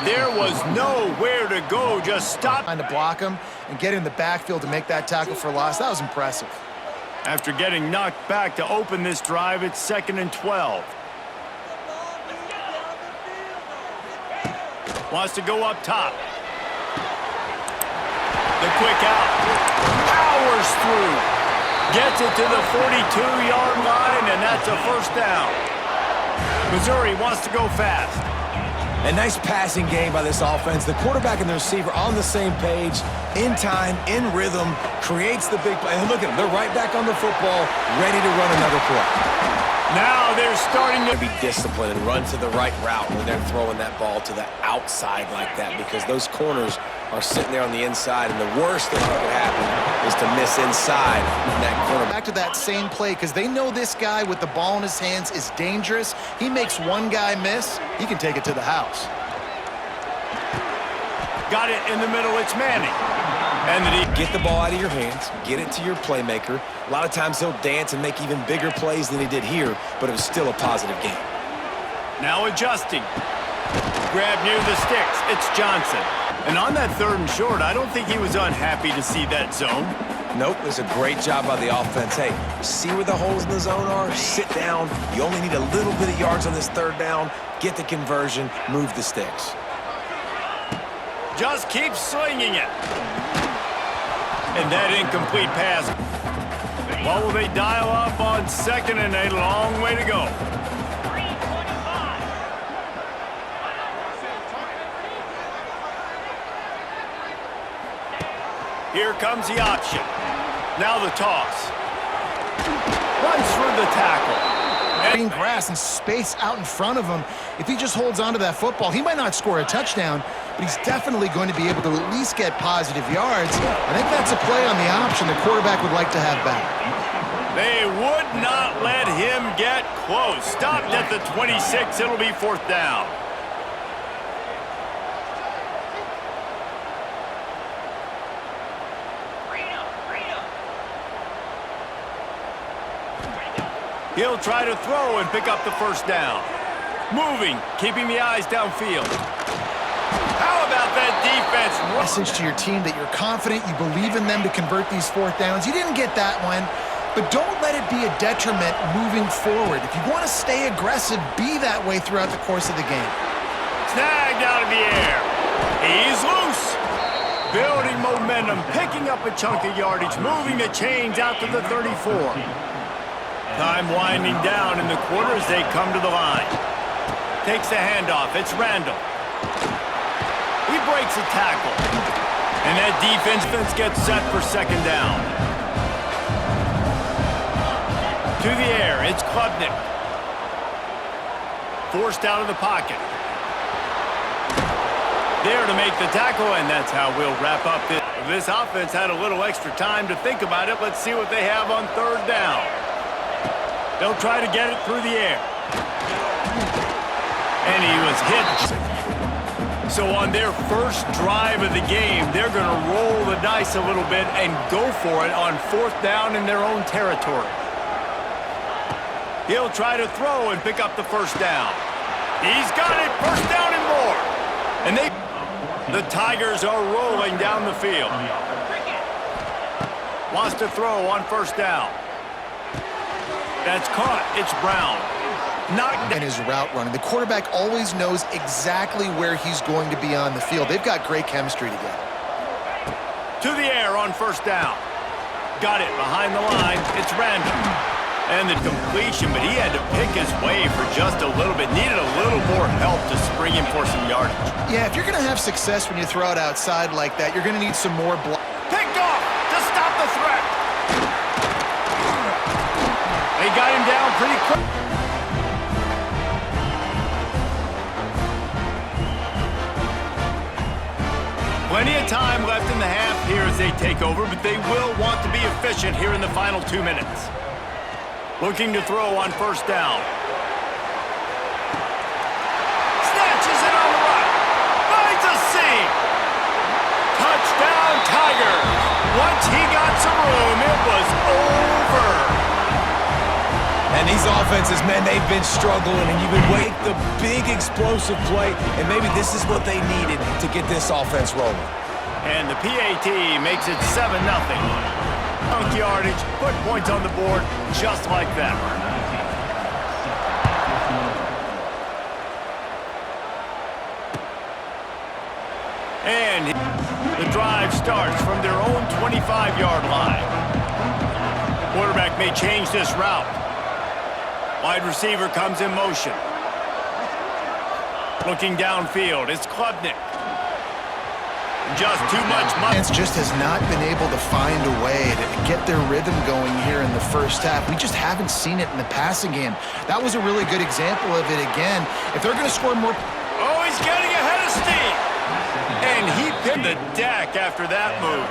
there was nowhere to go, just stop. Trying to block him and get in the backfield to make that tackle for loss. That was impressive. After getting knocked back to open this drive, it's 2nd and 12. Wants to go up top. The quick out. Powers through. Gets it to the 42-yard line, and that's a first down. Missouri wants to go fast. A nice passing game by this offense. The quarterback and the receiver on the same page, in time, in rhythm, creates the big play. And look at them. They're right back on the football, ready to run another play. Now they're starting to be disciplined and run to the right route when they're throwing that ball to the outside like that, because those corners are sitting there on the inside, and the worst thing that could happen is to miss inside that corner. Back to that same play, because they know this guy with the ball in his hands is dangerous. He makes one guy miss, he can take it to the house. Got it in the middle, it's Manning. And then he get the ball out of your hands, get it to your playmaker. A lot of times he'll dance and make even bigger plays than he did here, but it was still a positive game. Now adjusting. Grab near the sticks, it's Johnson. And on that 3rd and short, I don't think he was unhappy to see that zone. Nope, it was a great job by the offense. Hey, see where the holes in the zone are? Sit down. You only need a little bit of yards on this 3rd down. Get the conversion, move the sticks. Just keep slinging it. And that incomplete pass. What will they dial up on 2nd and a long way to go? Here comes the option. Now the toss. Runs through the tackle. Green grass and space out in front of him. If he just holds on to that football, he might not score a touchdown, but he's definitely going to be able to at least get positive yards. I think that's a play on the option the quarterback would like to have back. They would not let him get close. Stopped at the 26. It'll be 4th down. He'll try to throw and pick up the 1st down. Moving, keeping the eyes downfield. How about that defense? Message to your team that you're confident, you believe in them to convert these 4th downs. You didn't get that one, but don't let it be a detriment moving forward. If you want to stay aggressive, be that way throughout the course of the game. Snagged out of the air. He's loose. Building momentum, picking up a chunk of yardage, moving the chains out to the 34. Time winding down in the quarter as they come to the line. Takes the handoff. It's Randall. He breaks a tackle. And that defense gets set for 2nd down. To the air. It's Klubnik. Forced out of the pocket. There to make the tackle, and that's how we'll wrap up this. This offense had a little extra time to think about it. Let's see what they have on 3rd down. They'll try to get it through the air. And he was hit. So on their first drive of the game, they're going to roll the dice a little bit and go for it on 4th down in their own territory. He'll try to throw and pick up the 1st down. He's got it, 1st down and more. And the Tigers are rolling down the field. Wants to throw on 1st down. That's caught. It's Brown. Knocked down. And his route running. The quarterback always knows exactly where he's going to be on the field. They've got great chemistry together. To the air on 1st down. Got it behind the line. It's Randall. And the completion, but he had to pick his way for just a little bit. Needed a little more help to spring him for some yardage. Yeah, if you're going to have success when you throw it outside like that, you're going to need some more block. Picked off to stop the threat. They got him down pretty quick. Plenty of time left in the half here as they take over, but they will want to be efficient here in the final 2 minutes. Looking to throw on 1st down. Snatches it on the right. Finds a seam. Touchdown, Tigers. Once he got some room, it was over. And these offenses, man, they've been struggling, and you've been waiting the big explosive play, and maybe this is what they needed to get this offense rolling. And the PAT makes it 7-0. Chunk yardage, put points on the board just like that. And the drive starts from their own 25-yard line. Quarterback may change this route. Wide receiver comes in motion. Looking downfield, it's Klubnik. Just too much money. Defense just has not been able to find a way to get their rhythm going here in the first half. We just haven't seen it in the passing game. That was a really good example of it again. If they're going to score more... Oh, he's getting ahead of steam. And he pinned the deck after that move.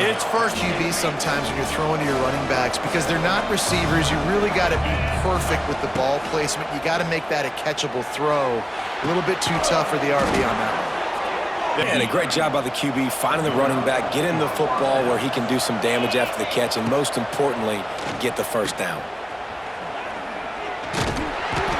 It's first QB sometimes when you're throwing to your running backs because they're not receivers. You really got to be perfect with the ball placement. You got to make that a catchable throw. A little bit too tough for the RB on that one. And a great job by the QB finding the running back, get him the football where he can do some damage after the catch, and most importantly, get the first down.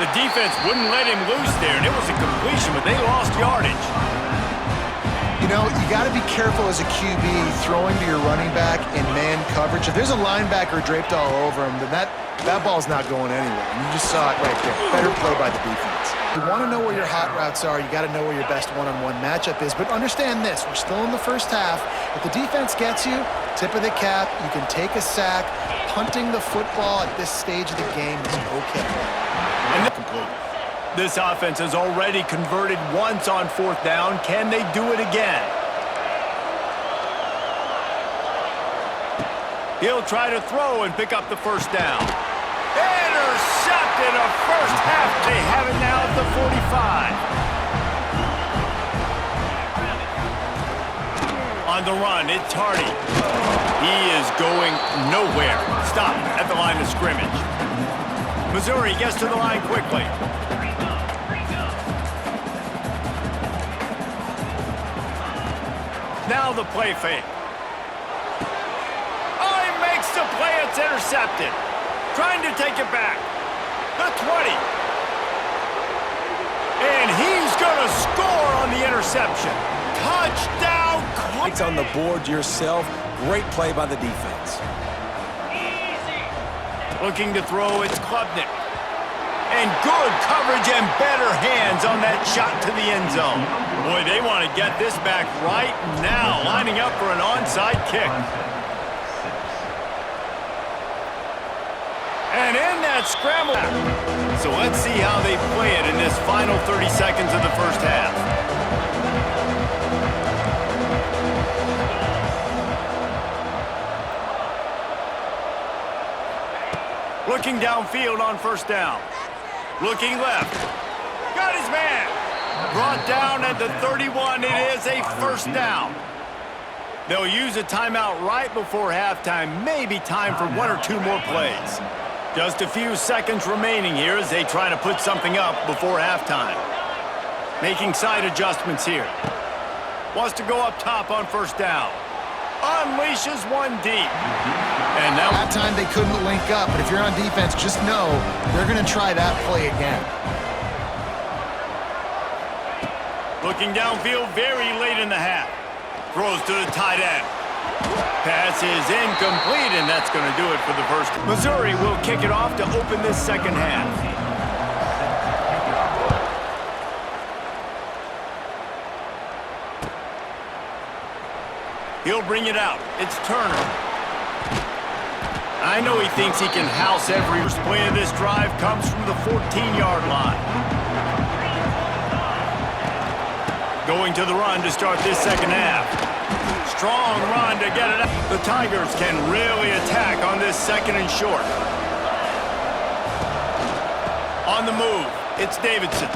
The defense wouldn't let him loose there, and it was a completion, but they lost yardage. You know, you got to be careful as a QB throwing to your running back in man coverage. If there's a linebacker draped all over him, then that ball's not going anywhere. And you just saw it right there. Better play by the defense. You want to know where your hot routes are. You got to know where your best one-on-one matchup is. But understand this, we're still in the first half. If the defense gets you, tip of the cap, you can take a sack. Punting the football at this stage of the game is okay. And complete. This offense has already converted once on fourth down. Can they do it again? He'll try to throw and pick up the first down. Intercepted a first half. They have it now at the 45. On the run, it's Hardy. He is going nowhere. Stop at the line of scrimmage. Missouri gets to the line quickly. Now the play fake. Oh, he makes the play. It's intercepted. Trying to take it back. The 20. And he's going to score on the interception. Touchdown. Points on the board yourself. Great play by the defense. Looking to throw, it's Klubnik. And good coverage and better hands on that shot to the end zone. Boy, they want to get this back right now, lining up for an onside kick. And in that scramble. So let's see how they play it in this final 30 seconds of the first half. Looking downfield on first down. Looking left. Got his man. Brought down at the 31. It is a first down. They'll use a timeout right before halftime. Maybe time for one or two more plays. Just a few seconds remaining here as they try to put something up before halftime. Making side adjustments here. Wants to go up top on first down. Unleashes one deep. And now that time they couldn't link up, but if you're on defense, just know they're going to try that play again. Looking downfield very late in the half. Throws to the tight end. Pass is incomplete, and that's going to do it for the first. Missouri will kick it off to open this second half. He'll bring it out. It's Turner. I know he thinks he can house every play of this drive comes from the 14-yard line. Going to the run to start this second half. Strong run to get it out. The Tigers can really attack on this second and short. On the move, it's Davidson.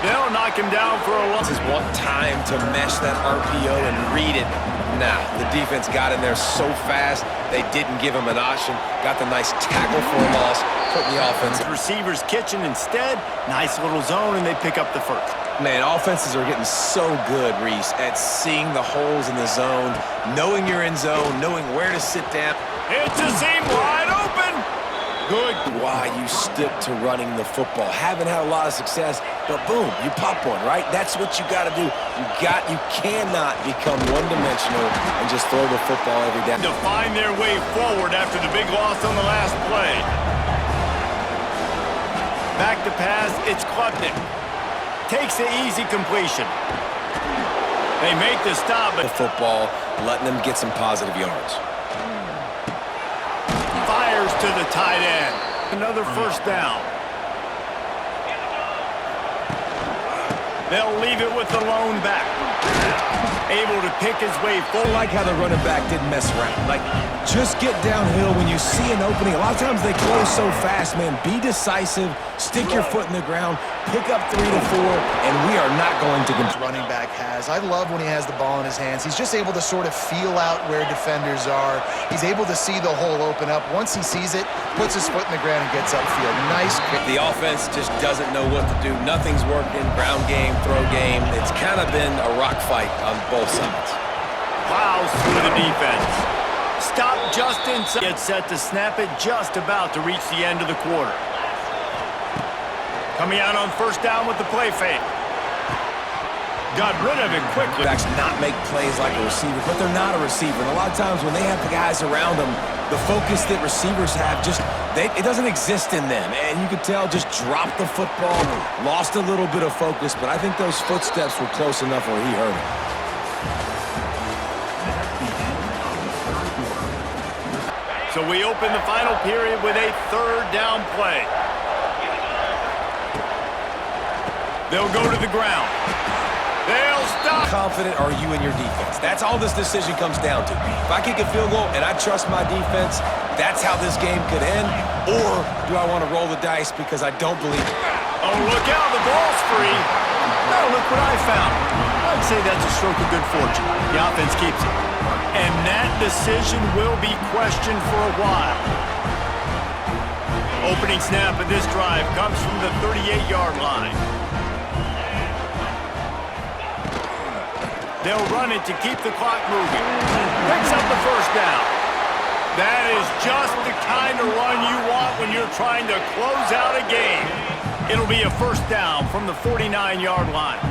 They'll knock him down for a loss. This is one time to mesh that RPO and read it. Nah, the defense got in there so fast, they didn't give him an option. Got the nice tackle for a loss, putting the offense. Receivers kitchen instead. Nice little zone, and they pick up the first. Man, offenses are getting so good, Reese, at seeing the holes in the zone, knowing you're in zone, knowing where to sit down. It's a seam wide open. Good. Why you stick to running the football. Haven't had a lot of success, but boom, you pop one, right? That's what you got to do. You cannot become one-dimensional and just throw the football every down. To find their way forward after the big loss on the last play. Back to pass, it's Klubnik. Takes the easy completion. They make the stop. The football, letting them get some positive yards. Fires to the tight end. Another first down. They'll leave it with the lone back. Able to pick his way forward. I like how the running back didn't mess around. Like, just get downhill when you see an opening. A lot of times they close so fast, man. Be decisive. Stick your foot in the ground. Pick up 3 to 4, and we are not going to control. Running back has. I love when he has the ball in his hands. He's just able to sort of feel out where defenders are. He's able to see the hole open up. Once he sees it, puts his foot in the ground and gets upfield. Nice kick. The offense just doesn't know what to do. Nothing's working. Ground game, throw game. It's kind of been a rock fight on both sides. Plows through the defense. Stop just inside. Gets set to snap it just about to reach the end of the quarter. Coming out on first down with the play fake. Got rid of it quickly. Backs not make plays like a receiver, but they're not a receiver. And a lot of times when they have the guys around them, the focus that receivers have it doesn't exist in them. And you could tell just dropped the football, lost a little bit of focus, but I think those footsteps were close enough where he heard it. So we open the final period with a third down play. They'll go to the ground. They'll stop. How confident are you in your defense? That's all this decision comes down to. If I kick a field goal and I trust my defense, that's how this game could end. Or do I want to roll the dice because I don't believe it? Oh, look out. The ball's free. Oh, look what I found. I'd say that's a stroke of good fortune. The offense keeps it. And that decision will be questioned for a while. Opening snap of this drive comes from the 38-yard line. They'll run it to keep the clock moving. Picks up the first down. That is just the kind of run you want when you're trying to close out a game. It'll be a first down from the 49-yard line.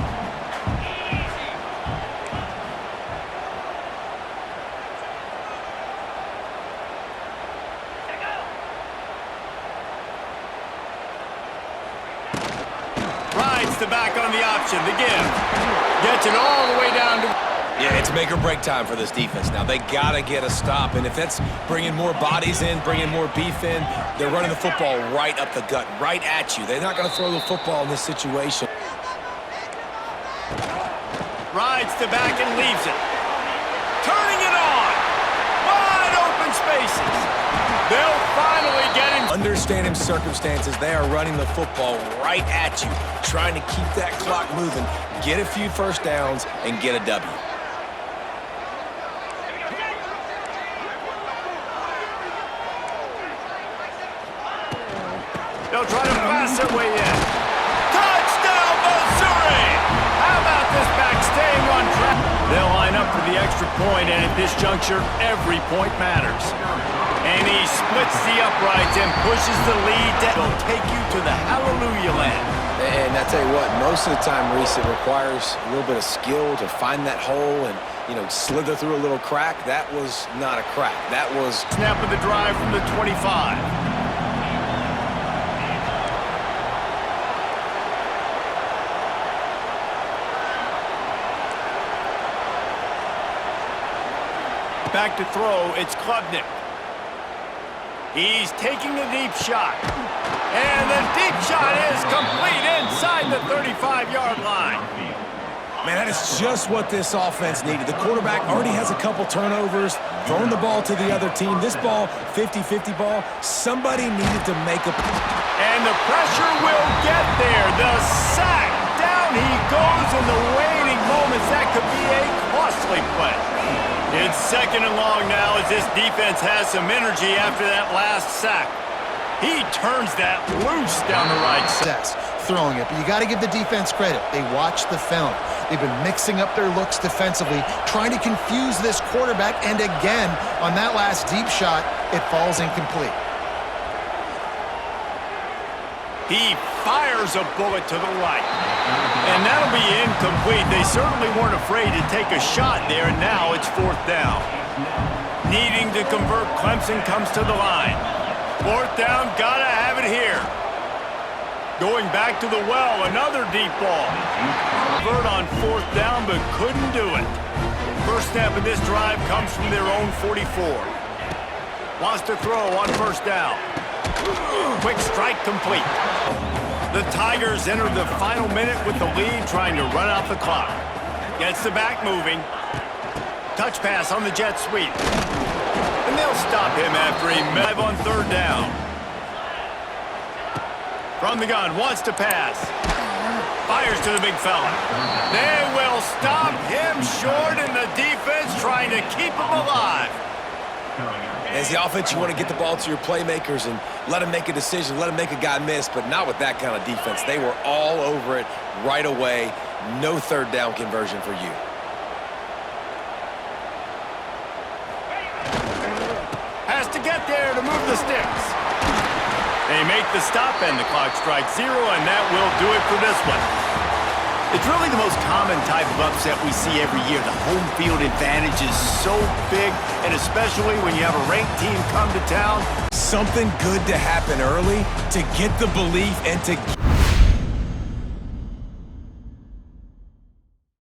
Rides the back on the option, the give. Gets it all the way down to... Yeah, it's make or break time for this defense now. They got to get a stop, and if that's bringing more bodies in, bringing more beef in, they're running the football right up the gut, right at you. They're not going to throw the football in this situation. Rides the back and leaves it. Turning it on. Wide open spaces. They'll finally get him. Understanding circumstances, they are running the football right at you, trying to keep that clock moving, get a few first downs, and get a W. They'll try to pass their way in. Touchdown, Missouri! How about this back staying on track? They'll line up for the extra point, and at this juncture, every point matters. And he splits the uprights and pushes the lead. They'll take you to the hallelujah land. And I tell you what, most of the time, Reese, it requires a little bit of skill to find that hole and, slither through a little crack. That was not a crack. That was... Snap of the drive from the 25. Back to throw, it's Klubnik. He's taking the deep shot. And the deep shot is complete inside the 35-yard line. Man, that is just what this offense needed. The quarterback already has a couple turnovers, throwing the ball to the other team. This ball, 50-50 ball, somebody needed to make a... And the pressure will get there. The sack. Down he goes in the waiting moments. That could be a costly play. It's second and long now as this defense has some energy after that last sack. He turns that loose down the right side. Throwing it, but you got to give the defense credit. They watched the film. They've been mixing up their looks defensively, trying to confuse this quarterback, and again, on that last deep shot, it falls incomplete. He fires a bullet to the right. And that'll be incomplete. They certainly weren't afraid to take a shot there, and now it's 4th down. Needing to convert, Clemson comes to the line. 4th down, gotta have it here. Going back to the well, another deep ball. Convert on 4th down, but couldn't do it. First snap of this drive comes from their own 44. Wants to throw on 1st down. Quick strike complete. The Tigers enter the final minute with the lead, trying to run out the clock. Gets the back moving. Touch pass on the jet sweep. And they'll stop him after he missed on 3rd down. From the gun, wants to pass. Fires to the big fella. They will stop him short, and the defense trying to keep him alive. As the offense, you want to get the ball to your playmakers and let them make a decision, let them make a guy miss, but not with that kind of defense. They were all over it right away. No 3rd down conversion for you. Has to get there to move the sticks. They make the stop, and the clock strikes 0, and that will do it for this one. It's really the most common type of upset we see every year. The home field advantage is so big, and especially when you have a ranked team come to town. Something good to happen early to get the belief and to